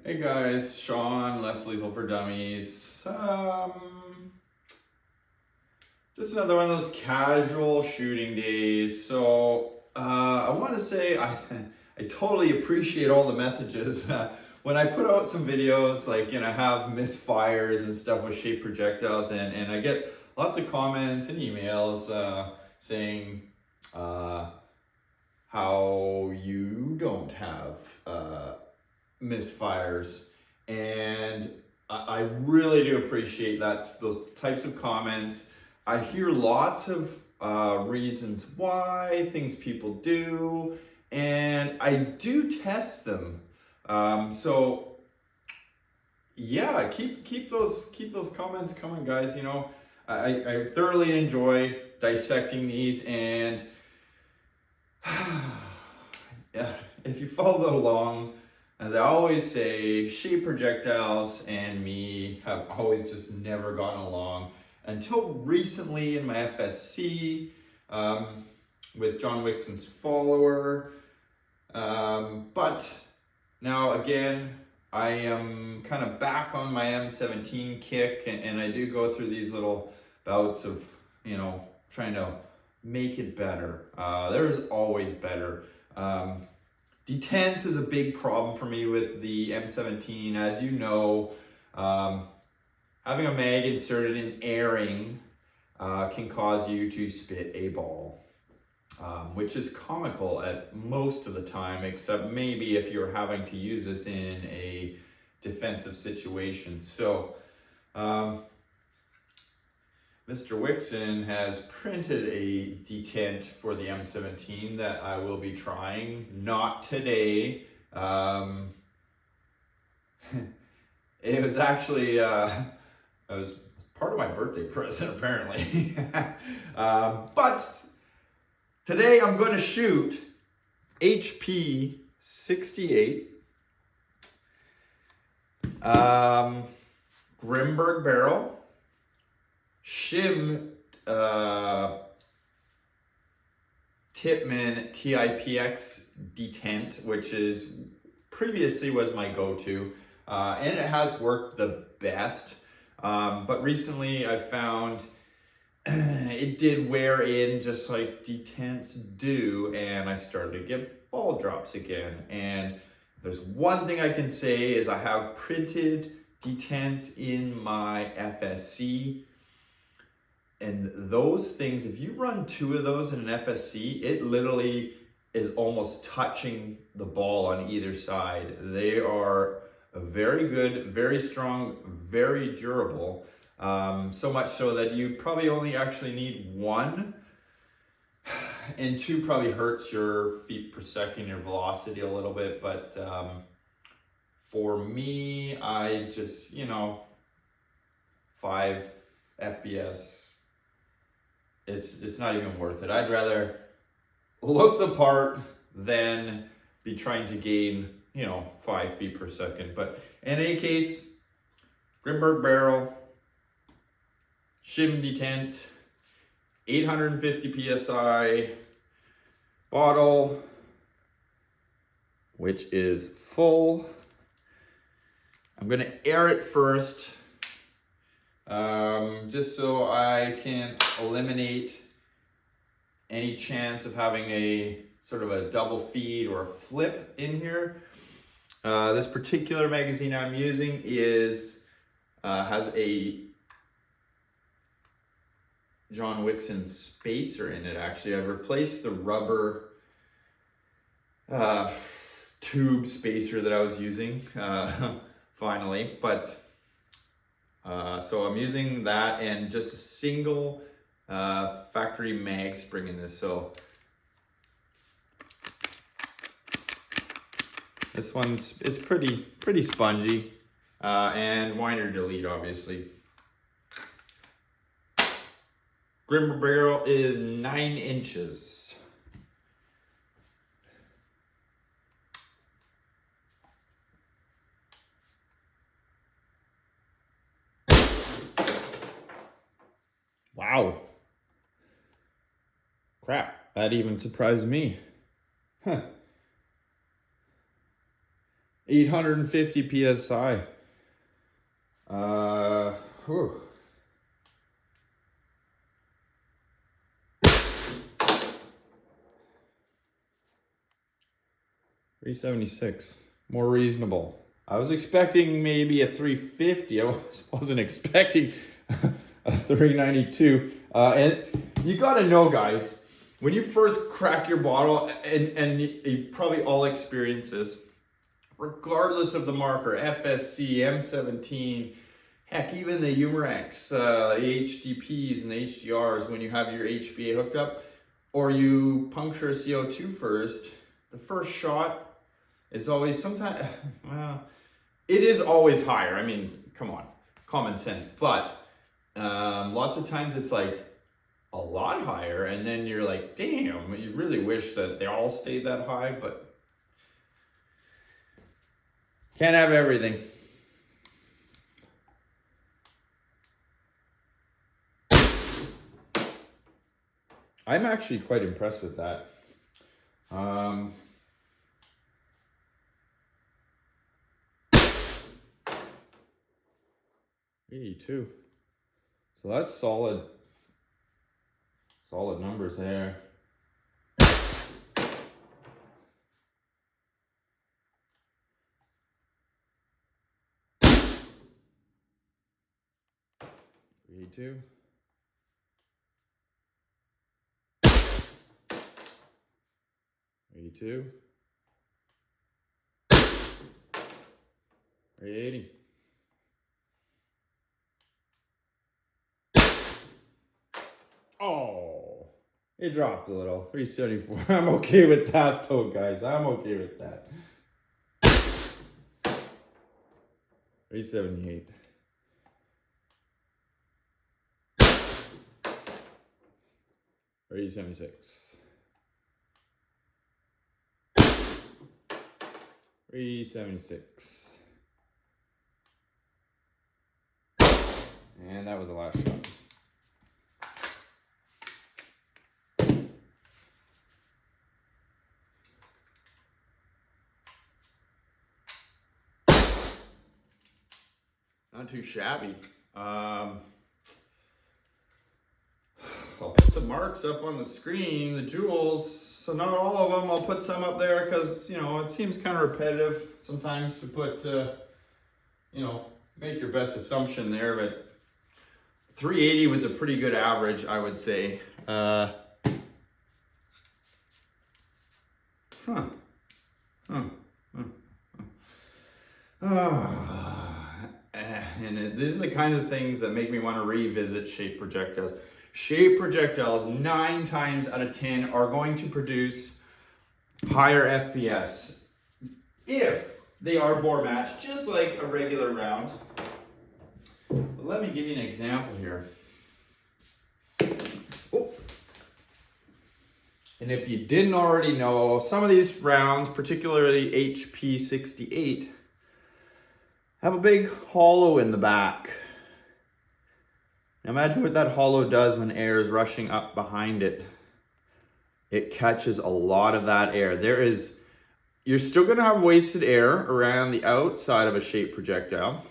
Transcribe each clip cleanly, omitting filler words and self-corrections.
Hey guys, Sean, Less Lethal for Dummies. Just another one of those casual shooting days. So I want to say I totally appreciate all the messages. When I put out some videos, like, have misfires and stuff with shaped projectiles, and I get lots of comments and emails saying how you don't have misfires, and I really do appreciate those types of comments. I hear lots of reasons why things people do, and I do test them. So yeah, keep those comments coming, guys. I thoroughly enjoy dissecting these, and yeah, if you followed along, as I always say, shape projectiles and me have always just never gotten along until recently in my FSC with John Wixon's follower. But now again, I am kind of back on my M17 kick, and I do go through these little bouts of, trying to make it better. There's always better. Detents is a big problem for me with the M17. As you know, having a mag inserted in airing can cause you to spit a ball, which is comical at most of the time, except maybe if you're having to use this in a defensive situation. So, Mr. Wixon has printed a detent for the M17 that I will be trying. Not today. It was actually, it was part of my birthday present, apparently. But today I'm going to shoot HP68 Grimburg barrel, shim Tipman TIPX detent, which is previously was my go-to, and it has worked the best. But recently I found it did wear in just like detents do, and I started to get ball drops again. And if there's one thing I can say is I have printed detents in my FSC. And those things, if you run 2 of those in an FSC, it literally is almost touching the ball on either side. They are very good, very strong, very durable. So much so that you probably only actually need 1, and 2 probably hurts your feet per second, your velocity a little bit. But for me, I just, 5 FPS. It's not even worth it. I'd rather look the part than be trying to gain, 5 feet per second. But in any case, Grimburg barrel, shim detent, 850 PSI, bottle, which is full. I'm gonna air it first, just so I can eliminate any chance of having a sort of a double feed or a flip in here. This particular magazine I'm using has a John Wixon spacer in it. Actually, I've replaced the rubber tube spacer that I was using finally, but so I'm using that and just a single factory mag spring in this. So this it's pretty spongy, and winder delete, obviously. Grimburg barrel is 9 inches. Wow. Crap, that even surprised me. Huh. 850 PSI. Whew. $376, more reasonable. I was expecting maybe a 350. I wasn't expecting a 392. And you gotta know, guys, when you first crack your bottle, and you probably all experience this, regardless of the marker, FSC, M17, heck, even the Umarex, HDPs and HDRs, when you have your HPA hooked up, or you puncture CO2 first, the first shot is always sometimes, well, it is always higher. I mean, come on, common sense. But lots of times it's like a lot higher, and then you're like, damn, you really wish that they all stayed that high, but can't have everything. I'm actually quite impressed with that. 82. So that's solid numbers there. Two. 82. 380. Oh, it dropped a little. 374. I'm okay with that though, guys. I'm okay with that. 378. 376. 376. And that was the last shot. Not too shabby. I'll put the marks up on the screen, the jewels. So not all of them. I'll put some up there because, you know, it seems kind of repetitive sometimes to put, you know, make your best assumption there. But 380 was a pretty good average, I would say. And these are the kinds of things that make me want to revisit shape projectiles. Shape projectiles 9 times out of 10 are going to produce higher FPS if they are bore matched, just like a regular round. But let me give you an example here. Oh. And if you didn't already know, some of these rounds, particularly Hp68, have a big hollow in the back. Now imagine what that hollow does when air is rushing up behind it. It catches a lot of that air. You're still gonna have wasted air around the outside of a shape projectile,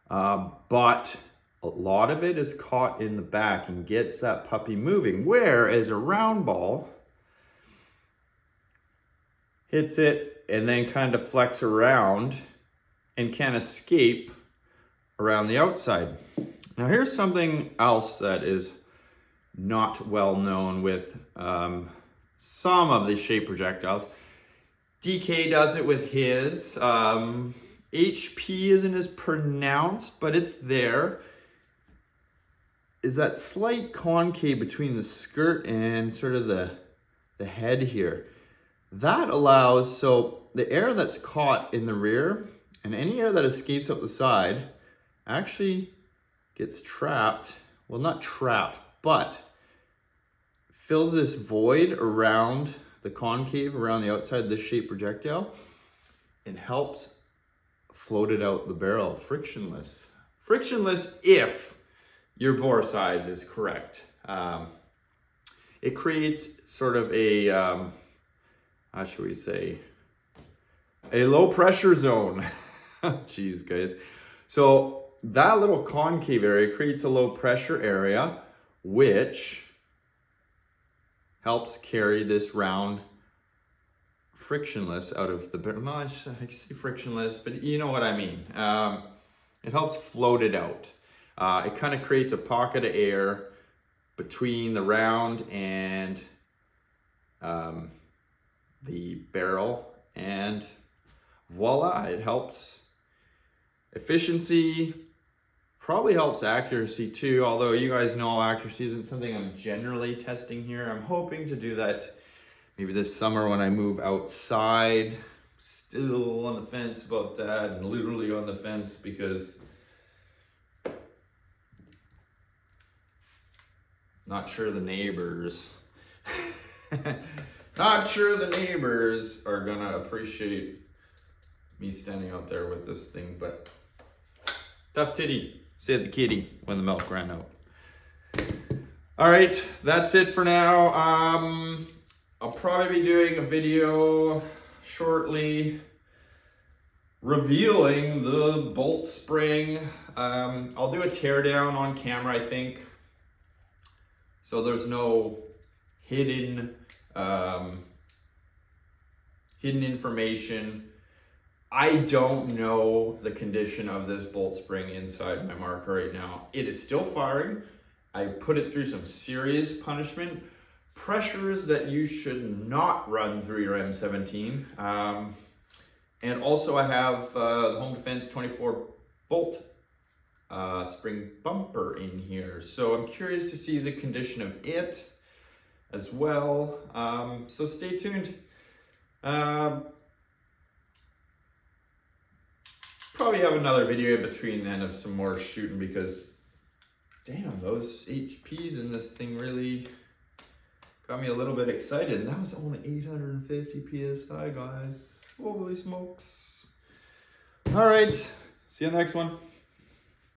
but a lot of it is caught in the back and gets that puppy moving, whereas a round ball hits it and then kind of flex around and can escape around the outside. Now here's something else that is not well known with some of the shape projectiles. DK does it with his. HP isn't as pronounced, but it's there. Is that slight concave between the skirt and sort of the head here. That allows, so the air that's caught in the rear and any air that escapes up the side actually gets trapped, well not trapped, but fills this void around the concave, around the outside of this shape projectile, and helps float it out the barrel frictionless. Frictionless if your bore size is correct. It creates sort of a, how should we say, a low pressure zone. Jeez, guys. So that little concave area creates a low pressure area, which helps carry this round frictionless out of the barrel. No, I say frictionless, but you know what I mean. It helps float it out. It kind of creates a pocket of air between the round and the barrel, and voila, it helps efficiency, probably helps accuracy too, although you guys know accuracy isn't something I'm generally testing here. I'm hoping to do that maybe this summer when I move outside. Still on the fence about that, and literally on the fence because not sure the neighbors not sure the neighbors are gonna appreciate me standing out there with this thing, but tough titty, said the kitty when the milk ran out. All right, that's it for now. I'll probably be doing a video shortly revealing the bolt spring. I'll do a teardown on camera, I think, so there's no hidden information. I don't know the condition of this bolt spring inside my marker right now. It is still firing. I put it through some serious punishment, pressures that you should not run through your M17. And also I have the Home Defense 24 bolt spring bumper in here. So I'm curious to see the condition of it as well. So stay tuned. Probably have another video in between then of some more shooting, because damn, those HPs in this thing really got me a little bit excited. And that was only 850 PSI, guys. Holy smokes. All right, see you next one.